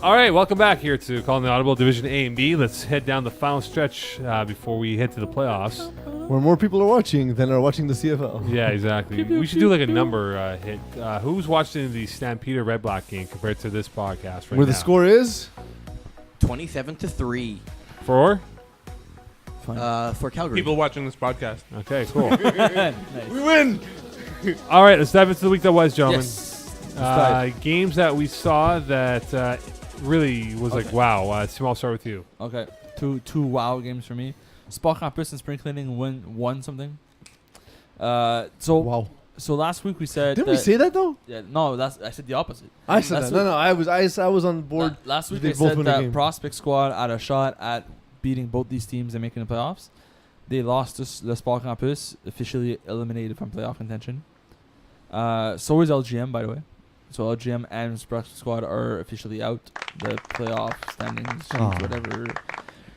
All right, welcome back here to Calling the Audible Division A&B. Let's head down the final stretch before we head to the playoffs. Where more people are watching than are watching the CFL. Yeah, exactly. We should do like a number hit. Who's watching the Stampede Red Black game compared to this podcast right Where now? the score is? 27-3 For? for Calgary. People watching this podcast. Okay, cool. Nice. We win! All right, let's dive into the week that was, gentlemen. Yes. Games that we saw that really was like, wow. Tim, I'll start with you. Okay. Two wow games for me. Spa Campus and Spring Cleaning won something. Wow. So last week we said Didn't we say that though? Yeah, no, I said the opposite. I said Last that. No, week- I was on board. Last week They I both said win a that game. Prospect Squad had a shot at beating both these teams and making the playoffs. They lost to the Spa Campus, officially eliminated from playoff contention. So is LGM, by the way. So LGM and Prospect Squad are officially out. The playoff standings, whatever.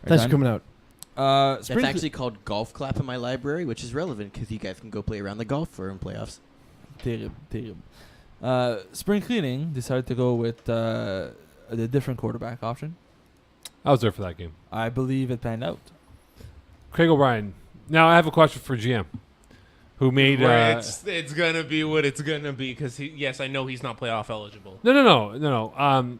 Thanks for coming out. That's Spring actually called Golf Clap in my library, which is relevant because you guys can go play around the golf for in playoffs. Terrible. Spring Cleaning decided to go with the different quarterback option. I was there for that game. I believe it panned out. Craig O'Brien. Now, I have a question for GM, who made... It's going to be what it's going to be because, yes, I know he's not playoff eligible. No.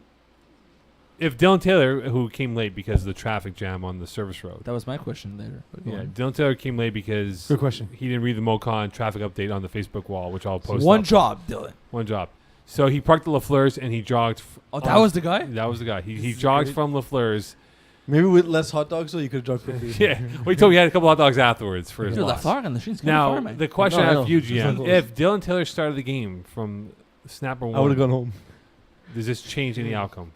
If Dylan Taylor, who came late because of the traffic jam on the service road. That was my question later. But go Yeah, on. Dylan Taylor came late because Good question. he didn't read the MoCon traffic update on the Facebook wall, which I'll post One up. job, Dylan. One job. So he parked at LaFleur's and he jogged. Oh, that was the guy? That was the guy. He This is jogged great. from LaFleur's. Maybe with less hot dogs, so you could have jogged quickly. Yeah. Well, he told me he had a couple hot dogs afterwards for his Dude, loss. Lafleur on the streets. Now, the question No, I I have know. for you, It's not GM, close. if Dylan Taylor started the game from snapper I would have one, gone home. does this change any outcome?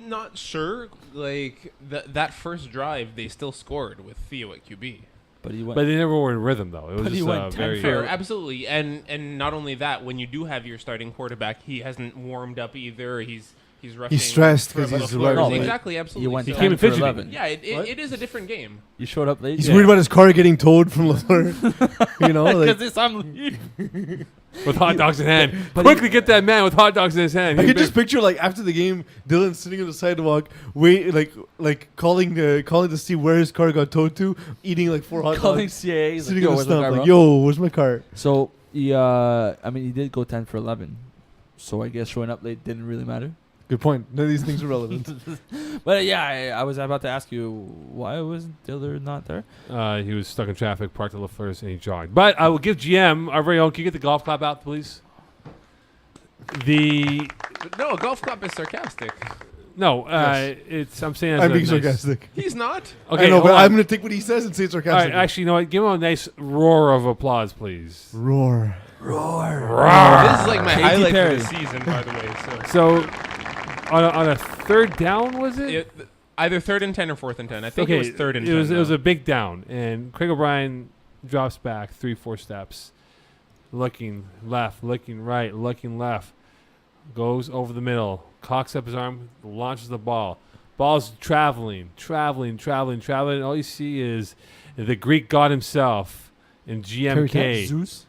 Not sure. Like, that first drive, they still scored with Theo at QB. But he went. But they never were in rhythm, though. It was But he just went 10 very... for- Fair, absolutely. And not only that, when you do have your starting quarterback, he hasn't warmed up either. He's rushing. He's stressed for 'cause he's LaFleur. right. No, but Exactly, absolutely. he went He 10 came in for fidgety. 11. Yeah, What? it is a different game. You showed up late. He's worried about his car getting towed from LaFleur. You know, like Because I'm with hot dogs in hand. Quickly get that man with hot dogs in his hand. I He's could just picture like after the game, Dylan sitting on the sidewalk, like calling to see where his car got towed to, eating like 4 hot calling dogs, CA. He's like, sitting yo, on the where's my stump, car, like, bro? "Yo, where's my car?" So he did go 10 for 11. So I guess showing up late didn't really matter. Good point. None of these things are relevant. But yeah, I was about to ask you why was Diller not there? He was stuck in traffic, parked at LaFleur's, and he jogged. But I will give GM, our very own, can you get the golf clap out, please? No, a golf club is sarcastic. No, Yes. I'm saying I'm being nice- sarcastic. He's not. Okay, I know, hold but on. I'm gonna take what he says and say it's All sarcastic. right, actually, you know what? Give him a nice roar of applause, please. Roar. This is like my Katy highlight Perry. for the season, by the way. So, on a third down, was it? Either 3rd and 10 or 4th and 10. I think it was 3rd and 10. It was a big down, and Craig O'Brien drops back 3-4 steps, looking left, looking right, looking left, goes over the middle, cocks up his arm, launches the ball. Ball's traveling. And all you see is the Greek god himself in GMK Zeus?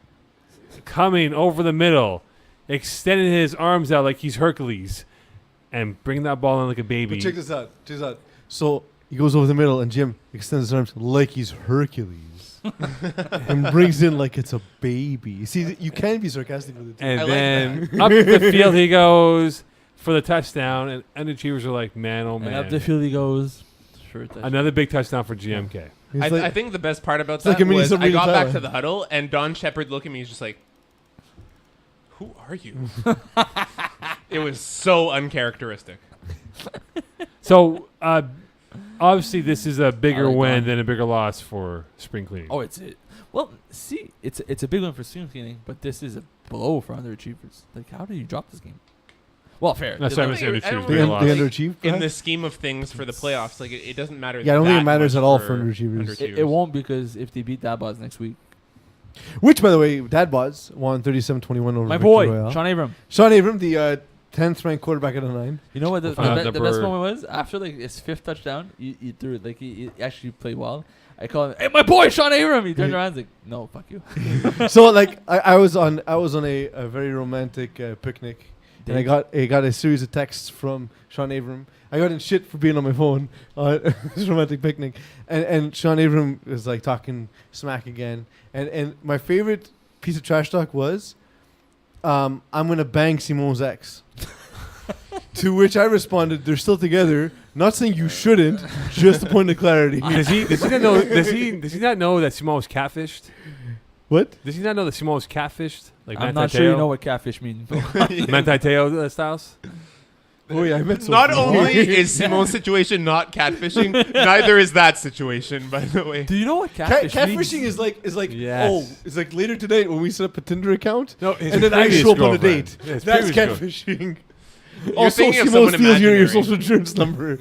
coming over the middle, extending his arms out like he's Hercules, and bringing that ball in like a baby. But check this out. So he goes over the middle, and Jim extends his arms like he's Hercules, and brings in like it's a baby. See, you can be sarcastic with it. Too. And I like then up the field he goes for the touchdown, and underachievers are like, man, oh And man. up the field he goes. Sure, touchdown. Another big touchdown for GMK. He's I, like- I think the best part about like that a mini was I submarine got back Thailand. to the huddle, and Don Shepard looked at me. He's just like, "Who are you?" It was so uncharacteristic. So, obviously, this is a bigger I like win that. than a bigger loss for spring cleaning. Oh, it's it. Well, see, it's a big one for Spring Cleaning, but this is a blow for underachievers. Like, how did you drop this game? Well, fair. That's They- what I'm saying. I don't Underachievers, They, bigger really loss. they like- underachieve. In perhaps? the scheme of things for the playoffs, like it doesn't matter. Yeah, I don't think it that matters much at all for underachievers. underachievers. It won't, because if they beat Daboz next week, Which, by the way, Dad Bods won 37-21 over my Victory boy Royale. Sean Abram. Sean Abram, the 10th ranked quarterback out of 9. You know what the best number- moment was? After like his 5th touchdown, he threw it like he actually played well. I call him, hey, my boy Sean Abram. He turned around, and was like, no, fuck you. So like I was on a very romantic picnic, and I got a series of texts from Sean Abram. I got in shit for being on my phone on this romantic picnic, and Sean Abram was like talking smack again, and my favorite piece of trash talk was, I'm gonna bang Simone's ex. To which I responded, they're still together. Not saying you shouldn't, just a point of clarity. Does he not know? Does he not know that Simone was catfished? What? Does he not know that Simone was catfished? Like I'm not sure you know what catfish means. Manti Te'o styles. Oh yeah, I met Not Sophie. only is Simone's situation not catfishing, neither is that situation, by the way. Do you know what catfish means? Catfishing is like Yes. it's like later tonight when we set up a Tinder account No, and then I show up on a date. Yeah, his That's previous girlfriend. catfishing. You're Also, thinking of Simone someone steals your imaginary. social insurance number.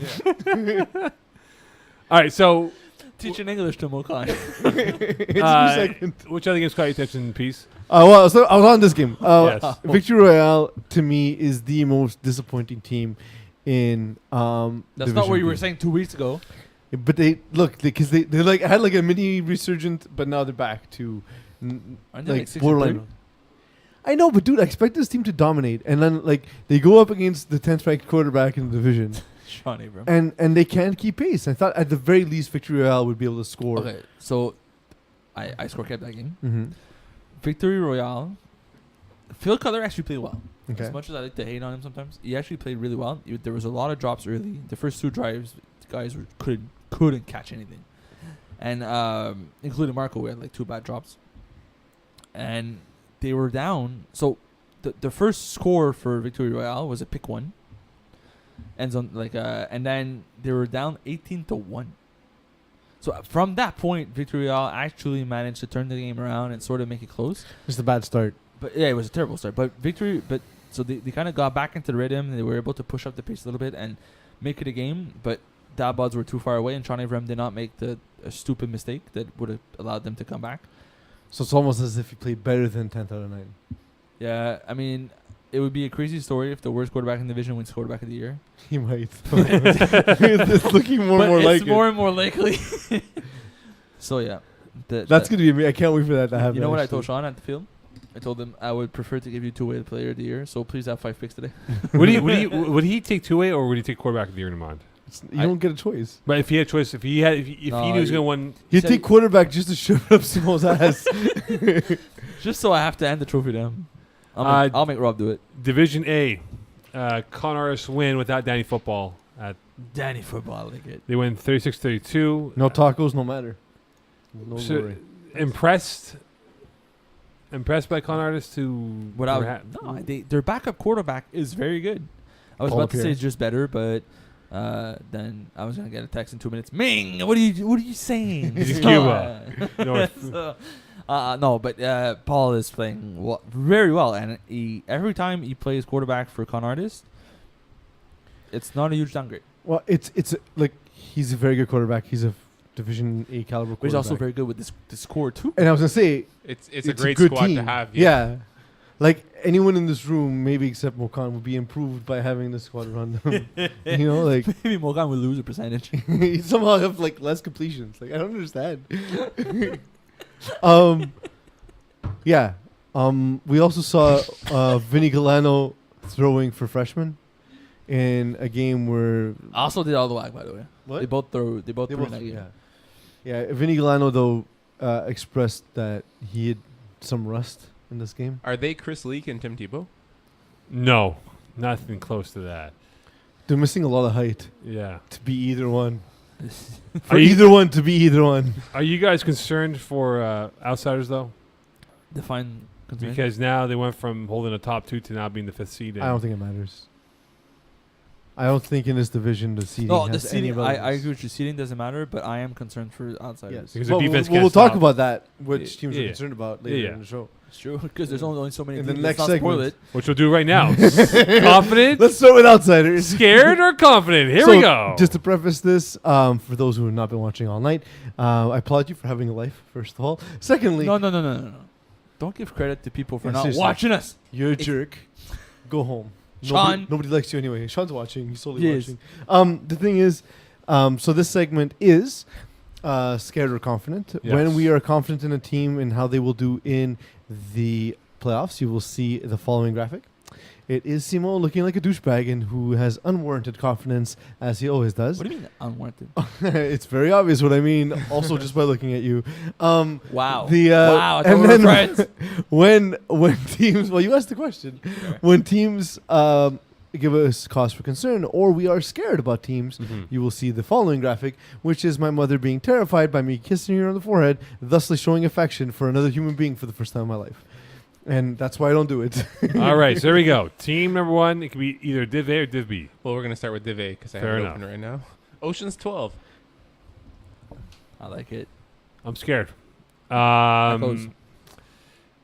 All right, so Teaching English to Mokan. It's a new segment. which other games caught your attention, Peace? Well, so I was on this game. Yes. Victory Royale to me is the most disappointing team in That's Division not what you B. were saying 2 weeks ago. But they like had like a mini resurgent, but now they're back to Aren't they like like 6 borderline. I know, but dude, I expect this team to dominate, and then like they go up against the 10th ranked quarterback in the division, Sean Abram. and they can't keep pace. I thought at the very least Victory Royale would be able to score. Okay, so I score kept that game. Mm-hmm. Victory Royale. Phil Cutler actually played well. Okay. As much as I like to hate on him sometimes, he actually played really well. There was a lot of drops early. The first 2 drives, the guys couldn't catch anything, and including Marco, we had like 2 bad drops, and they were down. So the first score for Victory Royale was a pick 1, ends on and then they were down 18-1. So from that point, Victory Royale actually managed to turn the game around and sort of make it close. Just a bad start. But yeah, it was a terrible start. But so they kind of got back into the rhythm. And they were able to push up the pace a little bit and make it a game. But Dabods were too far away, and Sean Abram did not make a stupid mistake that would have allowed them to come back. So it's almost as if he played better than 10th out of 9. Yeah, I mean, it would be a crazy story if the worst quarterback in the division wins quarterback of the year. He might. It's looking more and more like it's more and more likely. So yeah, That's gonna be me. I can't wait for that to happen. You know what I actually. told Sean at the field? I told him I would prefer to give you 2-way player of the year. So please have 5 picks today. would he take 2-way or would he take quarterback of the year in mind? You don't get a choice. But if he had a choice, if he knew he was going to win, He'd said take quarterback just to shove up Simone's ass. Just so I have to hand the trophy to him. I'll make Rob do it. Division A, Con Artists win without Danny Football. Danny football, I like it. They win 36-32. No tacos, no matter. No So- glory. Impressed by Con Artists who Their backup quarterback is very good. I was Paul about to say Pierre. it's just better, but then I was gonna get a text in 2 minutes. Ming, what are you saying? He's in Cuba. So, no, but Paul is playing very well, and every time he plays quarterback for Con Artist, it's not a huge downgrade. Well, it's like he's a very good quarterback. He's a Division A caliber quarterback. But he's also very good with the score too. And I was gonna say It's a great good squad team. to have. Yeah. Like anyone in this room, maybe except Mokan, would be improved by having this squad around them. You know, like Maybe Morgan will lose a percentage. he somehow have like less completions. Like I don't understand. Yeah. We also saw Vinny Galano throwing for freshmen in a game where Also did all the whack, by the way. what? They both threw in that game. Yeah. Vinny Galano though expressed that he had some rust in this game. Are they Chris Leak and Tim Tebow? No, nothing close to that. They're missing a lot of height Yeah. to be either one. Are you- either one to be either one. Are you guys concerned for outsiders though? Define concern. Because now they went from holding a top 2 to now being the 5th seed. I don't think it matters. I don't think in this division the seeding No, the has any seeding. I relevance. agree with you. Seeding doesn't matter, but I am concerned for outsiders. Yes. Because Well, the defense we'll can't talk stop. about that, which teams Yeah. are concerned about later Yeah. in the show. It's true because there's only so many. In the teams. next Let's not spoil segment. it. Which we'll do right now. Confident? Let's start with outsiders. Scared or confident? Here So, we go. Just to preface this, for those who have not been watching all night, I applaud you for having a life, first of all. Secondly, No. Don't give credit to people for Yeah, not seriously. watching us. you're a jerk. Go home. Sean. Nobody likes you anyway. Sean's watching. He's totally He is. watching. The thing is, so this segment is scared or confident. Yes. When we are confident in a team and how they will do in the playoffs, you will see the following graphic. It is Simo looking like a douchebag and who has unwarranted confidence, as he always does. What do you mean unwarranted? It's very obvious what I mean, also just by looking at you. Wow. Wow. Wow. I thought And we were then friends. when teams, well, you asked the question. When teams give us cause for concern or we are scared about teams, you will see the following graphic, which is my mother being terrified by me kissing her on the forehead, thusly showing affection for another human being for the first time in my life. And that's why I don't do it. All right, so there we go. Team number 1, it can be either Div A or Div B. Well, we're gonna start with Div A because I Fair have it enough. open right now. Ocean's 12. I like it. I'm scared. Echoes.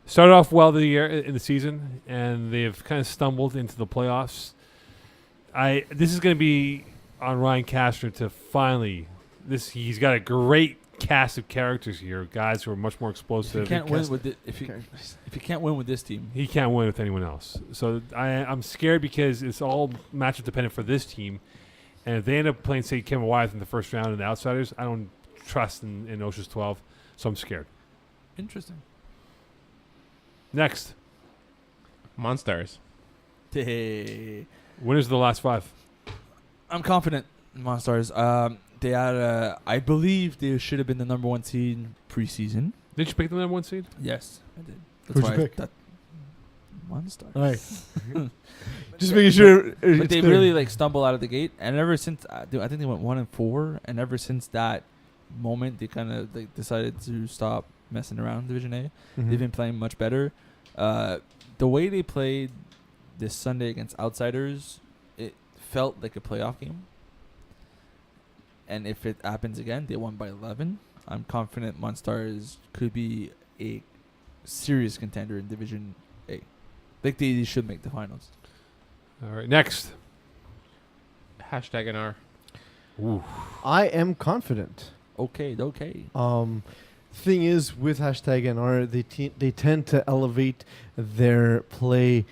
Started off well the year in the season, and they've kind of stumbled into the playoffs. This is going to be on Ryan Castner to finally. He's got a great cast of characters here, guys who are much more If you explosive. can't win with if you can't win with this team, He can't win with anyone else. So I'm scared because it's all matchup dependent for this team. And if they end up playing, say, Kevin Wyeth in the first round and the outsiders, I don't trust in Ocean's 12. So I'm scared. interesting. Next. Monstars. Hey. Winners of the last 5. I'm confident in Monstars. They had I believe they should have been the number 1 seed preseason. Did you pick the number 1 seed? Yes, I did. Who'd you pick? Monstars. All right. Just making sure. But they really like stumble out of the gate, and ever since I think they went 1-4, and ever since that moment, they kind of like decided to stop messing around Division A. They've been playing much better. The way they played this Sunday against outsiders, it felt like a playoff game. And if it happens again, they won by 11. I'm confident Monstars could be a serious contender in Division A. Like they should make the finals. All right. Next. #NR. Ooh. I am confident. Okay. Thing is, with #NR, they tend to elevate their play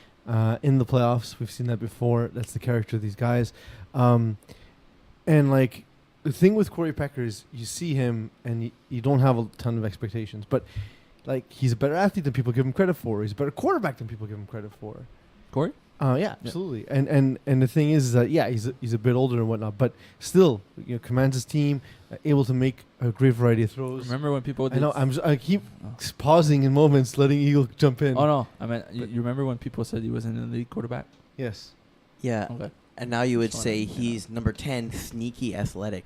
in the playoffs. We've seen that before. That's the character of these guys. And like the thing with Corey Pecker is, you see him and you don't have a ton of expectations, but like he's a better athlete than people give him credit for. He's a better quarterback than people give him credit for. Corey? Yeah, absolutely. And the thing is that he's a bit older and whatnot, but still, commands his team, able to make a great variety of throws. Remember when people? I know. I keep pausing in moments, letting Eagle jump in. Oh no! I mean, you remember when people said he was an elite quarterback? Yes. Yeah. Okay. And now you would Just say wanted- he's number 10, sneaky athletic.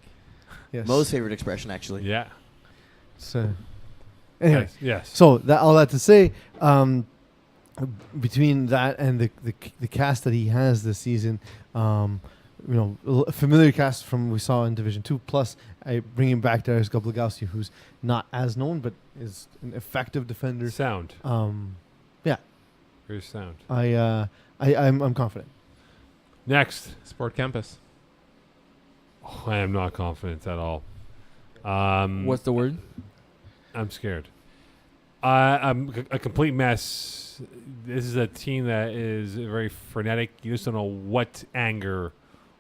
Yes. Most favorite expression, actually. Yeah. So, anyway, Yes. so all that to say, between that and the cast that he has this season, a familiar cast from we saw in Division 2. Plus, I bring him back Darius Goblagowski, who's not as known but is an effective defender. Sound. Yeah, Very sound. I'm confident. Next. Sport Campus. Oh, I am not confident at all. What's the word? I'm scared. I'm a complete mess. This is a team that is very frenetic. You just don't know what anger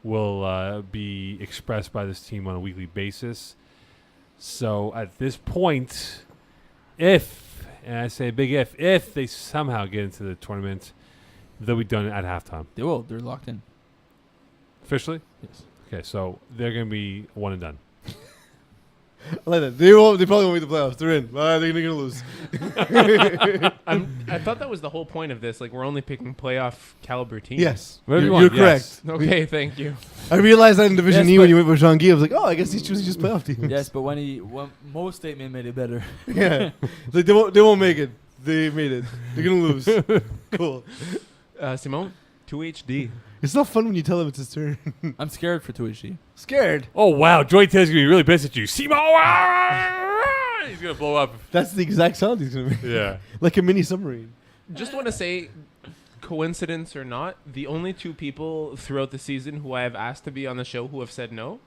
will be expressed by this team on a weekly basis. So at this point, if, and I say big if they somehow get into the tournament, they'll be done at halftime. They will. They're locked in. Officially? Yes. Okay, so they're going to be one and done. I like that. They probably won't make the playoffs. They're in. They're gonna lose. I thought that was the whole point of this. Like, we're only picking playoff caliber teams. Yes, Whatever you you're want, yes. correct. Okay, thank you. I realized that in Division Yes, E when but- you went with Jean Guy. I was like, I guess he's choosing just playoff teams. Yes, but when Mo's statement made it better. Yeah. Like they won't make it. They made it. They're gonna lose. Cool. Simone, 2HD. It's not fun when you tell them it's his turn. I'm scared for 2HD. Scared. Oh, wow. Joy Taylor's going to be really pissed at you. Simo! He's going to blow up. That's the exact sound he's gonna make. Yeah. Like a mini submarine. Just want to say, coincidence or not, the only 2 people throughout the season who I have asked to be on the show who have said no,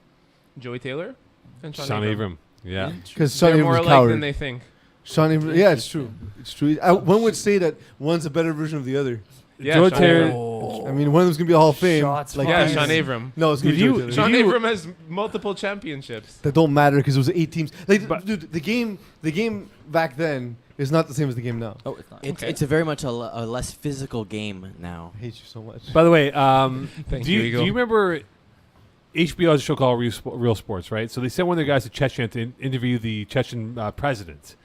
Joey Taylor and Sean Sean Abram. Abram. Yeah. Because Sean They're more Abram's a alike coward. than they think. Sean Abram, yeah, it's true. It's true. One would say that one's a better version of the other. Yeah, Joy Sean Taylor, Abram. Oh. I mean, one of them's gonna be a Hall of Fame. Shots like Yeah, Peeze. Sean Avram. No, it's gonna Did be you- Joey Taylor. Sean you- Avram has multiple championships. That don't matter because it was 8 teams. Like, But- dude, the game back then is not the same as the game now. Oh, it's not. It's a very much a less physical game now. I hate you so much. By the way, Thank do you, you Eagle. remember HBO has a show called Real Sports, right? So they sent one of their guys to Chechnya to interview the Chechen president.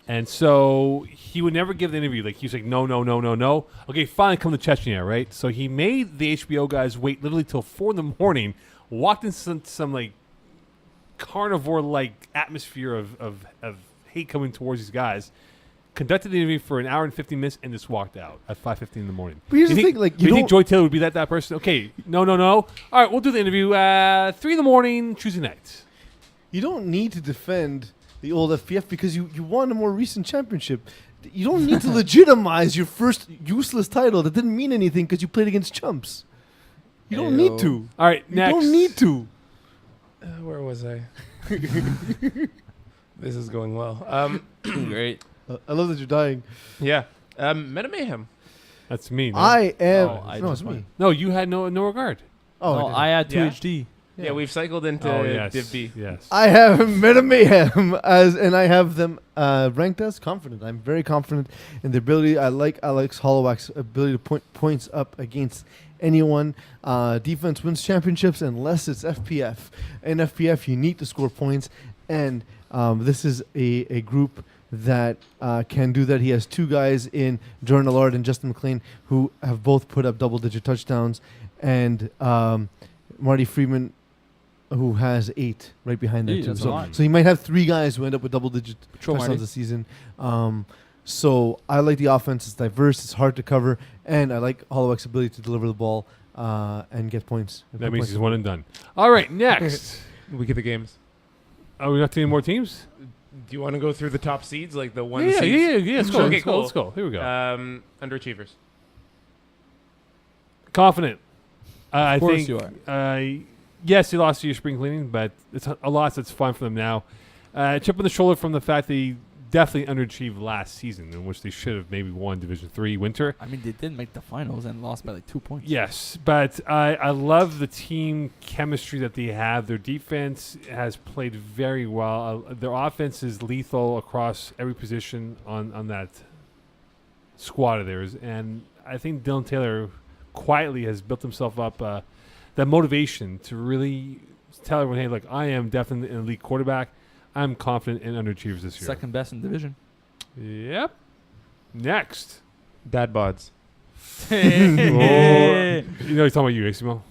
And so he would never give the interview. Like, he was like, no, no, no, no, no. Okay, fine, come to Chechnya, right? So he made the HBO guys wait literally till 4 in the morning, walked in some like, carnivore-like atmosphere of hate coming towards these guys, conducted the interview for an hour and 15 minutes, and just walked out at 5:15 in the morning. But here's You the think- thing, like, do you think Joy Taylor would be that person? Okay, no, no, no. All right, we'll do the interview 3 in the morning, Tuesday night. you don't need to defend the old FPF because you won a more recent championship. You don't need to legitimize your first useless title that didn't mean anything because you played against chumps. You don't need to. All right, You next. don't need to. Where was I? This is going well. Great. I love that you're dying. Yeah. Meta Mayhem. That's me. No, I am. Oh, I no, it's just me. no, you had no regard. Oh, no, didn't. I had Yeah. 2HD. Yeah, we've cycled into yes, Div B. yes. I have Meta Mayhem and I have them ranked as confident. I'm very confident in their ability. I like Alex Holloway's ability to point points up against anyone. Defense wins championships unless it's FPF. In FPF, you need to score points, and this is a group that can do that. He has 2 guys in Jordan Allard and Justin McLean who have both put up double-digit touchdowns, and Marty Freeman, who has 8 right behind that Yeah, too. that's a So, lot. so he might have 3 guys who end up with double-digit Patrol touchdowns Marty. this season. So I like the offense. It's diverse. It's hard to cover, and I like Holloway's ability to deliver the ball and get points. and That put means points he's on one the and done. All right, next. Week of the games. Oh, we got 2 more teams? Do you want to go through the top seeds, like the one Yeah, seeds? yeah. Let's go. Okay, let's go. cool. Let's go. Here we go. Underachievers. Confident. I Of course think. you are. Yes, he lost to your spring cleaning, but it's a loss that's fine for them now. Chip on the shoulder from the fact they definitely underachieved last season, in which they should have maybe won Division 3 winter. I mean, they did make the finals and lost by like 2 points. Yes, but I love the team chemistry that they have. Their defense has played very well. Their offense is lethal across every position on that squad of theirs. And I think Dylan Taylor quietly has built himself up that motivation to really tell everyone, hey, look, I am definitely an elite quarterback. I'm confident in underachievers this year. Second best in division. Yep. Next. Dad bods. Oh, you know he's talking about you, Asimo.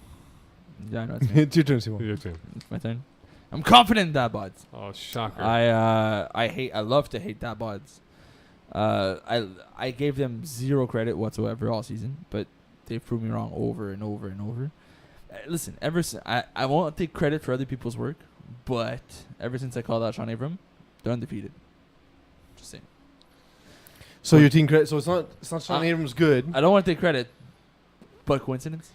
Yeah, I know it's me. It's your turn, Simon. Your turn. It's my turn. I'm confident in dad bods. Oh, shocker. I love to hate dad bods. I gave them 0 credit whatsoever all season, but they've proved me wrong over and over and over. Listen, I won't take credit for other people's work, but ever since I called out Sean Avram, they're undefeated. Just saying. So your team credit. So it's not Sean Uh, Abrams good. I don't want to take credit, but coincidence?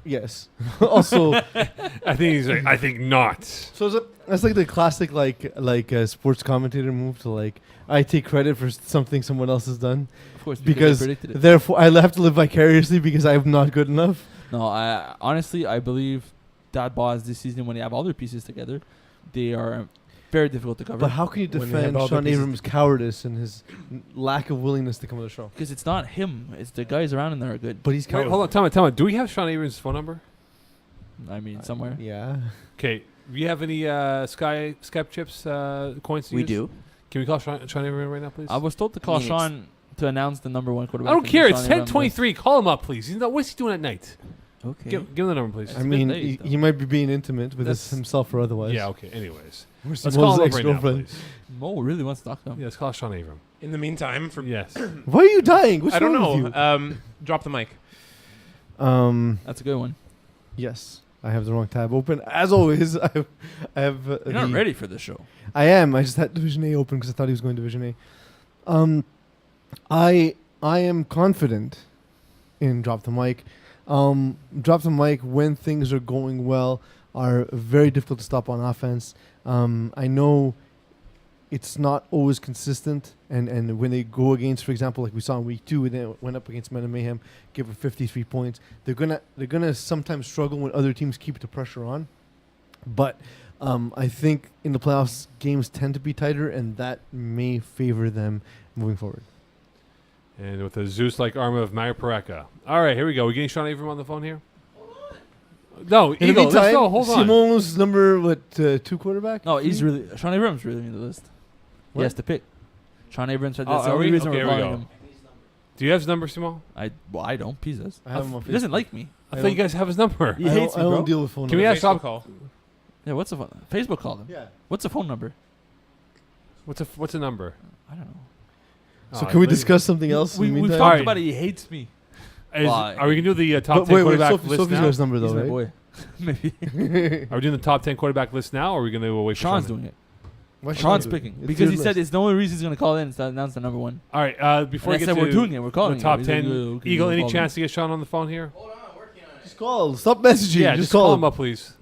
Yes. Also, I think he's like, I think not. so that's like the classic like sports commentator move to like I take credit for something someone else has done Of course, because they predicted it. therefore I have to live vicariously because I'm not good enough. No, I honestly believe that boss this season, when they have all their pieces together, they are very difficult to cover. But how can you When they have defend all the Sean pieces Abrams' cowardice and his lack of willingness to come to the show? Because it's not him; it's the guys around him that are good. But he's Wait, cowardly. hold on. Tell me. Do we have Sean Abrams' phone number? I mean, somewhere. Yeah. Okay. Do you have any Skype chips coins to We use? do. Can we call Sean Abrams right now, please? I was told to call I mean, it's- Sean to announce the number 1 quarterback. I don't and care. Sean It's Abrams 10:23. Call him up, please. What's he doing at night? Okay. Give him the number, please. It's I a bit mean, late, though. he might be being intimate with That's- himself or otherwise. Yeah. Okay. Anyways, Where's let's Simone's call him up right now, ex-girlfriend? please. Mo really wants to talk to him. Yeah, let's call Sean Abrams. In the meantime, for Yes. Why are you dying? What's I don't wrong with know. Drop the mic. you? That's a good one. Yes. I have the wrong tab open. As always, I have. You're not ready for this show. I am. I just had Division A open because I thought he was going Division A. I am confident in Drop the Mic. Drop the Mic when things are going well are very difficult to stop on offense. I know it's not always consistent. And when they go against, for example, like we saw in week 2, when they went up against Men of Mayhem, gave her 53 points. They're gonna sometimes struggle when other teams keep the pressure on. But I think in the playoffs, games tend to be tighter, and that may favor them moving forward. And with the Zeus-like arm of Mario Pareka. All right, here we go. We getting Sean Avram on the phone here? No, In the Eagle, let's meantime, go. Hold on. Simone's number 2 quarterback? No, he's really Sean Abrams really in the list. He What? has to pick. Sean Abrams said Oh, that's the are only we? reason Okay, we're here we calling go. him. Do you have his number, Simone? I don't. Peeze does. I have him on He doesn't Facebook. like me. I thought you guys have his number. He hates me, I bro. don't deal with phone Can we numbers. ask Facebook Rob? call. Yeah, what's the phone? Facebook called him. Yeah. What's the phone number? What's a number? I don't know. So Oh, can we please. discuss something else? We've in the meantime? talked Alright. about it. He hates me. Are we gonna do the top But 10 wait, quarterback Sophie's list got now? his number He's though, my right? boy. Maybe. Are we doing the top 10 quarterback list now, or are we gonna wait for Sean's Sean? doing it. Why should Sean's I do it? picking It's because your he said list. it's the only reason he's gonna call in is to announce the number one. All right, before And we I get said to we're doing it. We're calling the top it. 10, He's like, okay, Eagle, you any call chance me. to get Sean on the phone here? Just call. Stop messaging. Yeah, just call call him up, please.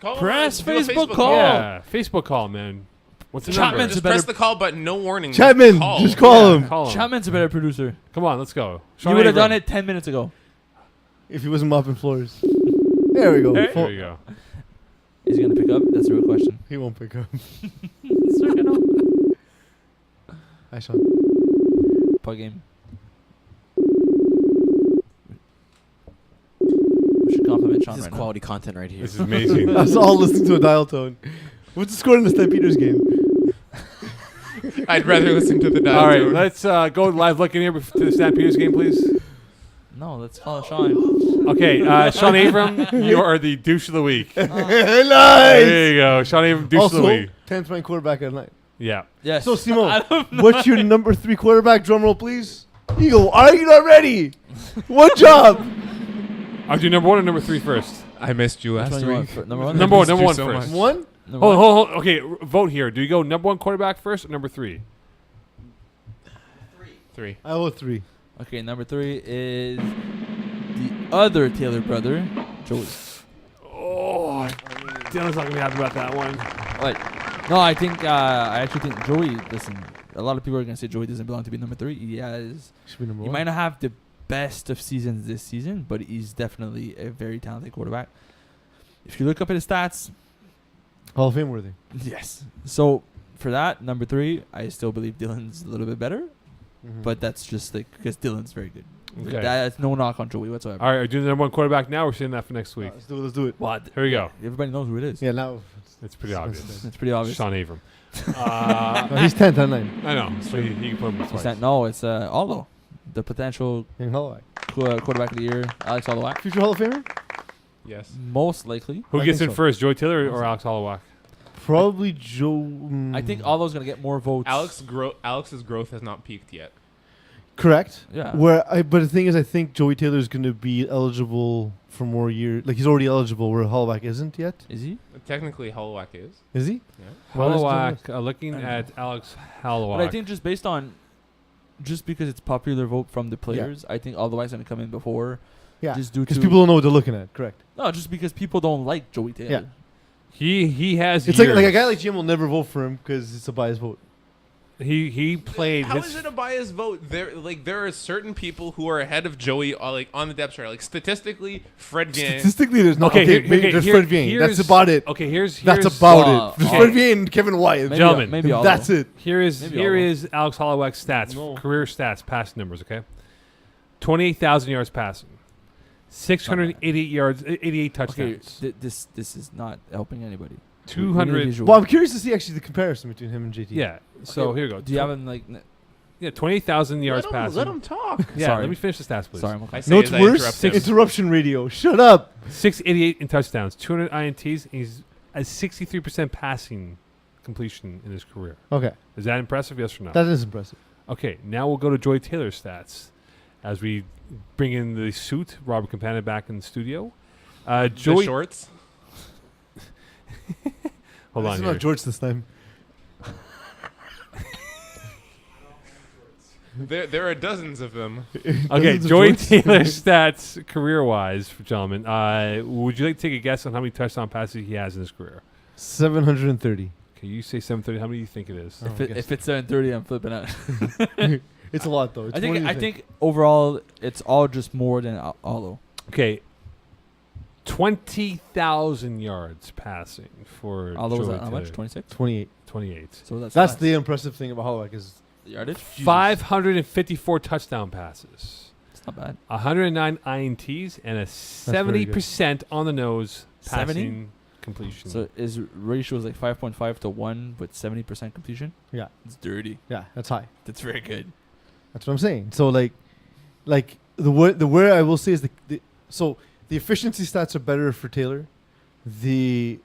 Call Press him. Do a Facebook call. Yeah, Facebook call, man. What's the number? Chapman's Just a better- press the call button. No warning. Chapman, Call. just call him. Call him. Chapman's a better producer. Come on, let's go. You Sean would have Avram. done it 10 minutes ago. If he wasn't mopping floors. There we go. There Phone- you go. Is he gonna pick up? That's the real question. He won't pick up. Sir, no. Hi, Sean. Plug game. We should compliment Sean This is right now. quality content right here. This is amazing. That's all listening to a dial tone. What's the score in the Stampeders game? I'd rather listen to the dial All right, tone. let's go live looking here to the Stampeders game, please. No, let's call Sean. Okay, Sean Avram, you are the douche of the week. Nice. There you go. Sean Avram, douche of the Also, week. 10th ranked quarterback at night. Yeah. Yes. So, Simone, I don't know. what's your number 3 quarterback? Drum roll, please. Eagle, are you not ready? One job. I'll do number 1 or number 3 first. I missed you Which one last you want week. fir- number one? Number one, missed number you one so first. much. One? Number Hold, one? hold, hold. Okay, vote here. Do you go number 1 quarterback first or number 3? 3. I owe 3. Okay, number 3 is the other Taylor brother, Joey. Oh, Dylan's not gonna be happy about that one. What? No, I actually think Joey. Listen, a lot of people are gonna say Joey doesn't belong to be number 3. He Should be number he 1. might not have the best of seasons this season, but he's definitely a very talented quarterback. If you look up at his stats, Hall of Fame worthy. yes. So for that, number 3, I still believe Dylan's a little bit better, but that's just like because Dylan's very good. Okay. That's no knock on Joey whatsoever. All right, are you doing the number 1 quarterback now? Or we're saying that for next week. Let's do it. Let's do it. What? Here we go. Everybody knows who it is. Yeah, now. It's pretty obvious. It's pretty obvious. Sean Avram. No, he's 10th at 9. I know. So he can put him He's twice. not- no, it's Aldo, the potential In Hall quarterback of the year, Alex Holloway. Future Hall of Famer? Yes. Most likely. Who I gets think in so. first, Joey Taylor or Alex Holloway? Probably Joe. I think Aldo's gonna get more votes. Alex's growth has not peaked yet. Correct. Yeah. But the thing is, I think Joey Taylor's going to be eligible for more years. Like, he's already eligible, where Holloway isn't yet. Is he? Technically, Holowak is. Is he? Yeah. Well, let's do Holloway, looking I don't at Alex Holloway. But I think just based on, just because it's popular vote from the players, I think Aldo's gonna come in before. Yeah. Just due Because to people don't know what they're looking at. Correct. no, just because people don't like Joey Taylor. Yeah. he has It's years. like a guy like Jim will never vote for him because it's a biased vote. He played How his is it a biased vote? There are certain people who are ahead of Joey, on the depth chart. Like statistically, Fred Vien. Statistically, there's not. Okay, Okay, here- maybe okay, there's here- Fred Vien. That's here's- about it. Okay, here's That's here's- about Wow. it. There's Okay. Fred Vien and Kevin Wyatt. Maybe Gentlemen, maybe Aldo. That's it. Here is Maybe here Aldo. is Alex Holloway's stats, No. career stats, pass numbers. Okay, 28,000 yards passing, 688 yards, 88 Okay, touchdowns, this is not helping anybody. 200. visual. Well, I'm curious to see actually the comparison between him and JT. Yeah. So Okay, here we go. Do you have him like? Yeah, 28,000 yards passing. Let him talk. Yeah. Sorry. Let me finish the stats, please. Sorry, I'm okay. I say No, it's as I worse. interrupt him. Interruption radio. Shut up. 688 in touchdowns, 200 INTs. And he's at 63% passing completion in his career. Okay, Is that impressive? Yes or no? that is impressive. Okay, now we'll go to Joy Taylor's stats as we bring in the suit, Robert Campana back in the studio. The Joey, shorts. hold This on is here. not George this time. There are dozens of them. Okay, Dozens of Joy George. Taylor's stats career-wise, gentlemen. Would you like to take a guess on how many touchdown passes he has in his career? 730. Okay, Okay, you say 7:30. How many do you think it is? Oh, If it's 7:30, I'm flipping out. It's a lot though. It's more than I you think overall it's all just more than Allo. Okay, 20,000 yards passing for Allo was Joey at how much? Taylor. 26. 28. 28. So That's less. the impressive thing about Holloway is The yardage. 554 touchdown passes, It's not bad. 109 INTs, and a very good. 70% on the nose 70? passing completion. So his ratio is like 5.5 to 1 with 70% completion. Yeah. It's dirty. yeah, that's high. That's very good. That's what I'm saying. So like the word I will say is so the efficiency stats are better for Taylor. The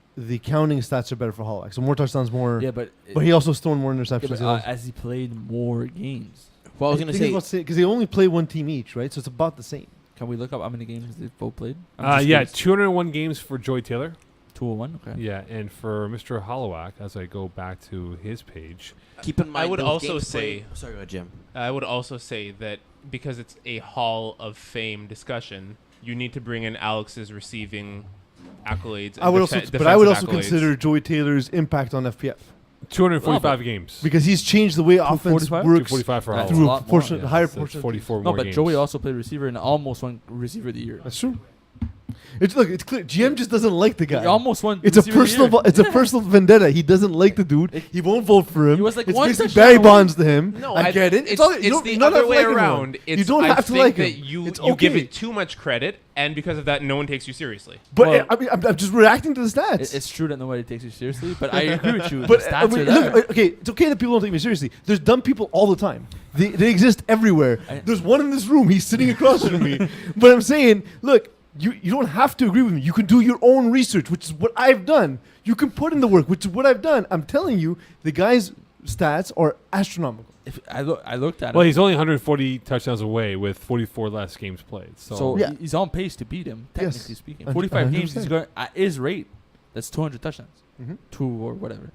counting stats are better for Holloway. So more touchdowns, more. Yeah, but But he also thrown more yeah, interceptions. but, as he played more games, Well, I was gonna say because they only play one team each, right? So it's about the same. can we look up how many games they've both played? yeah, 201 games for Joey Taylor. 201. Okay. Yeah, and for Mr. Hollowak, as I go back to his page, keep in mind. I would those also games say- played- sorry, go ahead, Jim. I would also say that because it's a Hall of Fame discussion, you need to bring in Alex's receiving accolades. And I would also defensive accolades. consider Joey Taylor's impact on FPF 245 games. because he's changed the way offense 245? works 245 for That's Hollowak. through a a lot more, proportion, yeah. higher So proportion. 44 No, more but games. Joey also played receiver and almost won receiver of the year. That's true. It's clear. GM just doesn't like the guy. He almost won. It's a receiver of the personal. year. It's a personal vendetta. He doesn't like the dude. It- He won't vote for him. He was like it's one basically touchdown Barry away. Bonds to him. No, I get it. It's, all- it's you don't- the you don't other have to way like everyone. around. You It's, don't I have to think like that him. you It's you give okay. it too much credit, and because of that, no one takes you seriously. But Well- I mean, I'm just reacting to the stats. It's true that nobody takes you seriously, but I agree with you. But the stats I mean, are there. look, okay, it's okay that people don't take me seriously. There's dumb people all the time. They exist everywhere. I- There's one in this room. He's sitting across from me. But I'm saying, look, you don't have to agree with me. You can do your own research, which is what I've done. You can put in the work, which is what I've done. I'm telling you, the guy's stats are astronomical. If I looked at Well, him. he's only 140 touchdowns away with 44 less games played. So, So Yeah. he's on pace to beat him, Yes. technically speaking. 100%. 45 games, he's going at his rate. That's 200 touchdowns, Mm-hmm. 2 or whatever.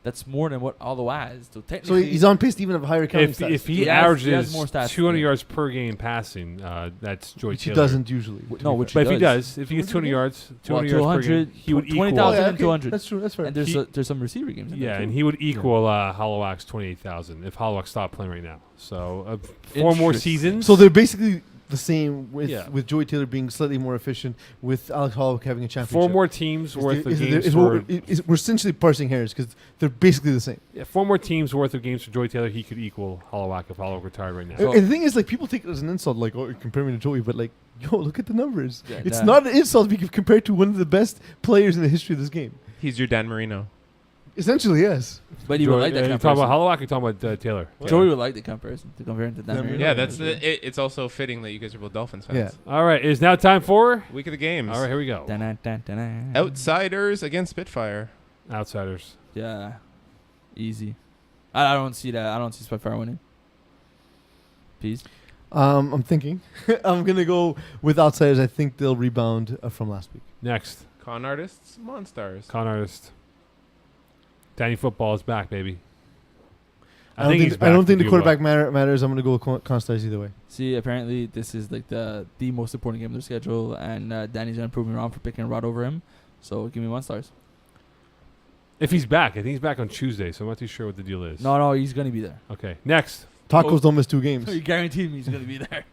That's more than what Aldo has. So So technically, he's on pace to even have higher counting if stats. he He has averages more stats 200 than him. yards per game passing, that's Joey which he Taylor. doesn't usually. No, which But if he does. does, if he gets 200 200 yards, Well, 200 yards per game, he would 20,000 equal. Oh, yeah, and 200. That's true. That's fair. And there's He- there's some receiver games. In Yeah, there and too. he would equal Hollowak's 28,000 if Hollowak stopped playing right now. So 4 more Interesting. seasons. So they're basically the same with Yeah. with Joey Taylor being slightly more efficient, with Alex Holloway having a championship. 4 more teams worth of games for we're essentially parsing hairs because they're basically the same. 4 more teams worth of games for Joey Taylor. He could equal Hollowak if Hollowak retired right now. So- And the thing is, like, people take it as an insult, like, oh, you compare me to Joey, but like, yo, look at the numbers. Yeah, It's that- not an insult to be compared to one of the best players in the history of this game. He's your Dan Marino. Essentially, yes. But he would like that you talking comparison. about Hollowak or you talking about Taylor? Joey would like the comparison to compare him to Dan Yeah, Marino. Yeah, that's it's also fitting that you guys are both Dolphins fans. All right, it is now time for. Week of the games. All right, here we go. Dun-dun-dun-dun-dun. Outsiders against Spitfire. Outsiders. Yeah, easy. I don't see that. I don't see Spitfire winning. Peace. I'm thinking. I'm gonna go with outsiders. I think they'll rebound from last week. Next, Con artists, Monstars. con artist. Danny Football is back, baby. I don't he's think, I don't back think to the do quarterback well. matters. I'm gonna go with Constars either way. See, apparently this is like the most important game of their schedule, and Danny's gonna prove me wrong for picking Rod over him. So give me 1 star. If he's back, I think he's back on Tuesday, so I'm not too sure what the deal is. No, he's gonna be there. Okay, next. Tacos Oh. don't miss 2 games. You guaranteed me he's gonna be there.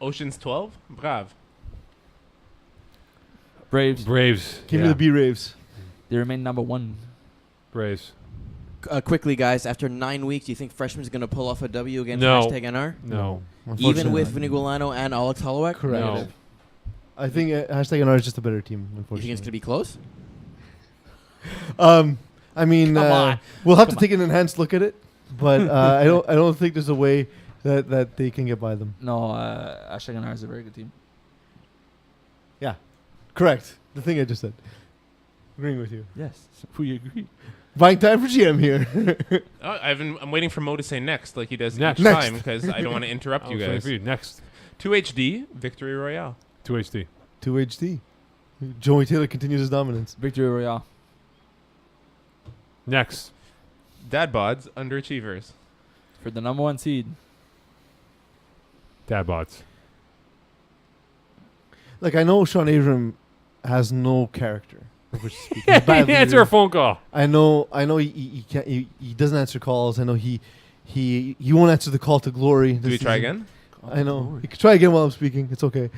Oceans 12. Brave. Braves. Braves. Give me Yeah, the B Raves. They remain number 1. Braves. Quickly, guys, after 9 weeks, do you think Freshman's going to pull off a W against No. hashtag NR? No. Even with Unfortunately. Viniguilano and Alex Holloway? Correct. No. I think hashtag NR is just a better team. You Unfortunately. think it's going to be close? I mean, Come on. we'll have to take an enhanced look at it, but I don't think there's a way that they can get by them. No, Hashtag NR is a very good team. Correct. The thing I just said. Agreeing with you. Yes, we agree. Buying time for GM here. I'm waiting for Mo to say next, like he does Next. each Next. time, because I don't want to interrupt I you was waiting guys. for you. Next. 2HD Victory Royale. 2HD. 2HD. Joey Taylor continues his dominance. Victory Royale. Next. Dad bods Underachievers. For the number 1 seed. Dad bots. Like, I know Sean Abram has no character. Yeah, Bad he answer leader. a phone call. I know. He can't. He doesn't answer calls. I know he won't answer the call to glory. Do we try again? I know. You can try again while I'm speaking. It's okay.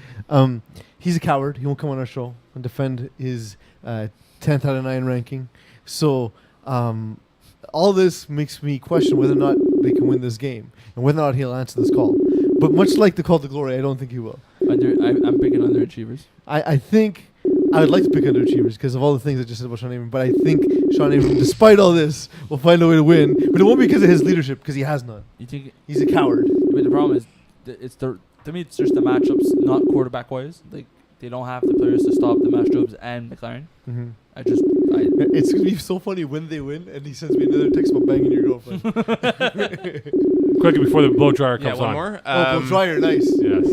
He's a coward. He won't come on our show and defend his 10th out of 9 ranking. So all this makes me question whether or not they can win this game and whether or not he'll answer this call. But much like the call to glory, I don't think he will. I'm picking underachievers. I think I would like to pick underachievers because of all the things I just said about Sean Abram. But I think Sean Abram, despite all this, will find a way to win. But it won't be because of his leadership, because he has none. You think? He's a coward. But the problem is, to me, it's just the matchups, not quarterback wise. Like they don't have the players to stop the Mastros and McLaren. Mm-hmm. It's It's gonna be so funny when they win, and he sends me another text about banging your girlfriend. Quickly before the blow dryer Yeah, comes one on. more. Oh, dryer, nice. Yes.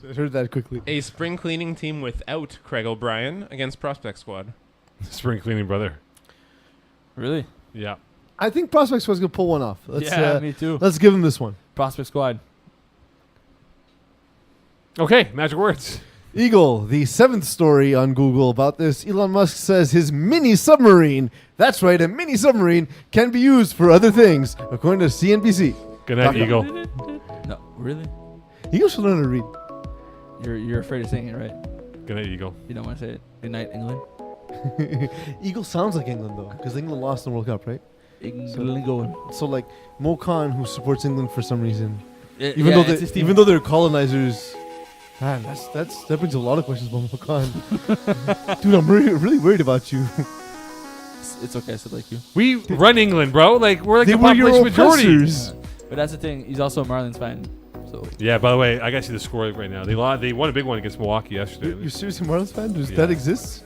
I heard that quickly. A spring cleaning team without Craig O'Brien against Prospect Squad. Spring cleaning, brother. really. Yeah. I think Prospect Squad's gonna pull one off. Me too. Let's give him this one. Prospect squad. Okay, magic words. Eagle, the 7th story on Google about this. Elon Musk says his mini submarine, that's right, a mini submarine, can be used for other things, according to CNBC. Good night, Okay. Eagle. No, really. Eagle should learn to read. You're afraid of saying it, right? Good night, Eagle. You don't want to say it. Good night, England. Eagle sounds like England, though, because England lost in the World Cup, right? England going. So, like, Mo Khan, who supports England for some reason, Even even though they're colonizers, man, that brings a lot of questions about Mo Khan. Dude, I'm really worried about you. it's okay. I said like you. We run England, bro. Like we're like They the were your population majority. oppressors. But that's the thing. He's also a Marlins fan. So Yeah. By the way, I got to see the score right now. They won a big one against Milwaukee yesterday. You're seriously a Marlins fan? Does Yeah. that exist?